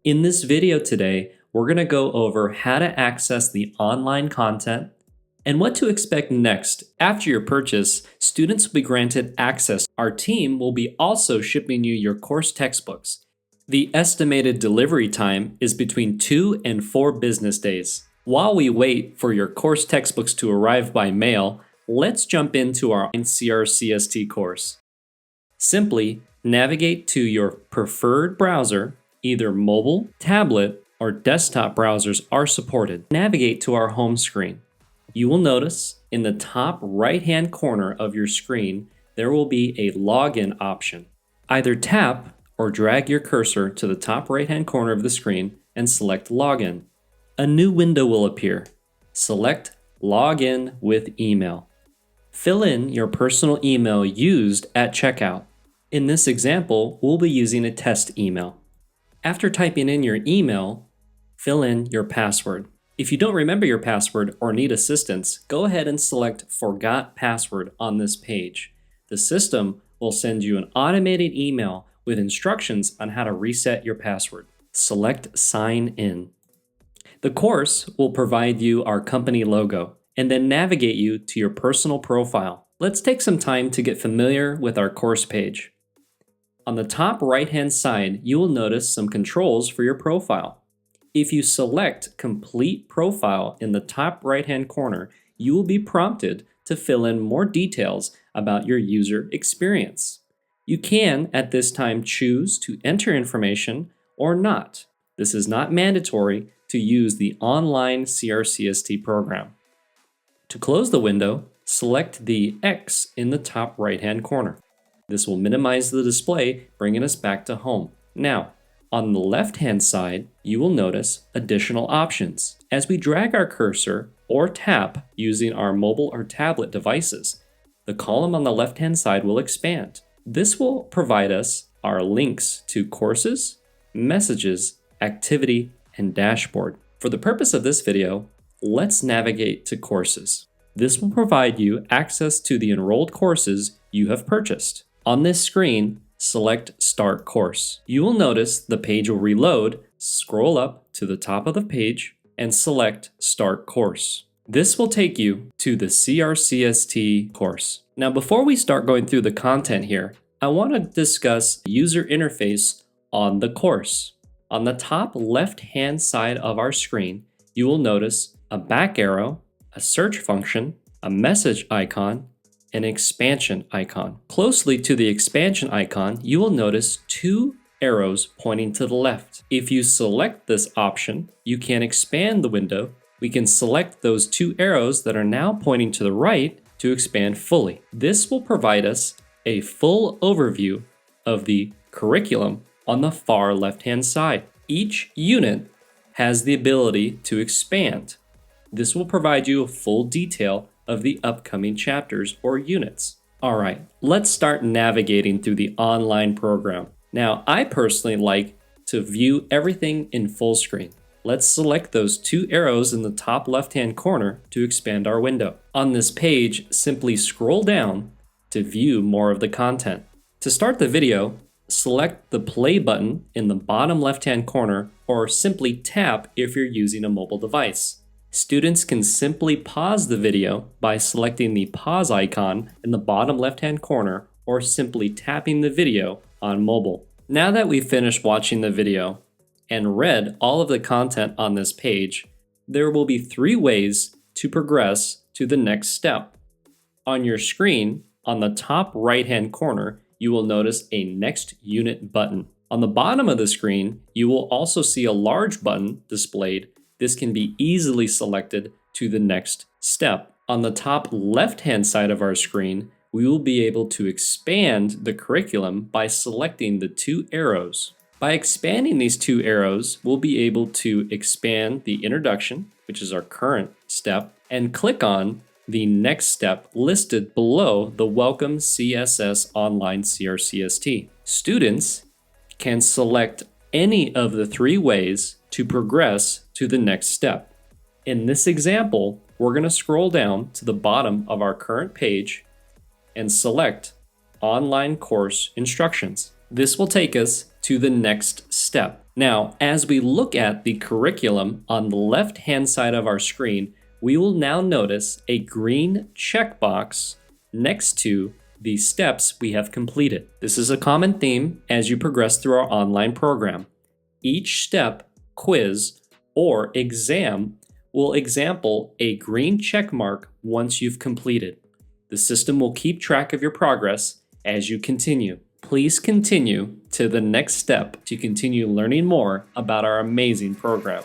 In this video today, we're going to go over how to access the online content and what to expect next. After your purchase, students will be granted access. Our team will be also shipping you your course textbooks. The estimated delivery time is between 2 and 4 business days. While we wait for your course textbooks to arrive by mail, let's jump into our CRCST course. Simply navigate to your preferred browser. Either mobile, tablet, or desktop browsers are supported. Navigate to our home screen. You will notice in the top right-hand corner of your screen, there will be a login option. Either tap or drag your cursor to the top right-hand corner of the screen and select Login. A new window will appear. Select Login with Email. Fill in your personal email used at checkout. In this example, we'll be using a test email. After typing in your email, fill in your password. If you don't remember your password or need assistance, go ahead and select Forgot Password on this page. The system will send you an automated email with instructions on how to reset your password. Select Sign In. The course will provide you our company logo and then navigate you to your personal profile. Let's take some time to get familiar with our course page. On the top right-hand side, you will notice some controls for your profile. If you select Complete Profile in the top right-hand corner, you will be prompted to fill in more details about your user experience. You can, at this time, choose to enter information or not. This is not mandatory to use the online CRCST program. To close the window, select the X in the top right-hand corner. This will minimize the display, bringing us back to home. Now, on the left-hand side, you will notice additional options. As we drag our cursor or tap using our mobile or tablet devices, the column on the left-hand side will expand. This will provide us our links to courses, messages, activity, and dashboard. For the purpose of this video, let's navigate to courses. This will provide you access to the enrolled courses you have purchased. On this screen, select Start Course. You will notice the page will reload, scroll up to the top of the page, and select Start Course. This will take you to the CRCST course. Now, before we start going through the content here, I want to discuss the user interface on the course. On the top left-hand side of our screen, you will notice a back arrow, a search function, a message icon, an expansion icon. Closely to the expansion icon, you will notice 2 arrows pointing to the left. If you select this option, you can expand the window. We can select those 2 arrows that are now pointing to the right to expand fully. This will provide us a full overview of the curriculum on the far left-hand side. Each unit has the ability to expand. This will provide you a full detail of the upcoming chapters or units. All right, let's start navigating through the online program. Now, I personally like to view everything in full screen. Let's select those 2 arrows in the top left-hand corner to expand our window. On this page, simply scroll down to view more of the content. To start the video, select the play button in the bottom left-hand corner or simply tap if you're using a mobile device. Students can simply pause the video by selecting the pause icon in the bottom left-hand corner or simply tapping the video on mobile. Now that we've finished watching the video and read all of the content on this page, there will be 3 ways to progress to the next step. On your screen, on the top right-hand corner, you will notice a Next Unit button. On the bottom of the screen, you will also see a large button displayed. This can be easily selected to the next step. On the top left-hand side of our screen, we will be able to expand the curriculum by selecting the 2 arrows. By expanding these 2 arrows, we'll be able to expand the introduction, which is our current step, and click on the next step listed below the Welcome CSS Online CRCST. Students can select any of the 3 ways to progress to the next step. In this example, we're going to scroll down to the bottom of our current page and select Online Course Instructions. This will take us to the next step. Now, as we look at the curriculum on the left-hand side of our screen, we will now notice a green checkbox next to the steps we have completed. This is a common theme as you progress through our online program. Each step, quiz, or exam will example a green check mark once you've completed. The system will keep track of your progress as you continue. Please continue to the next step to continue learning more about our amazing program.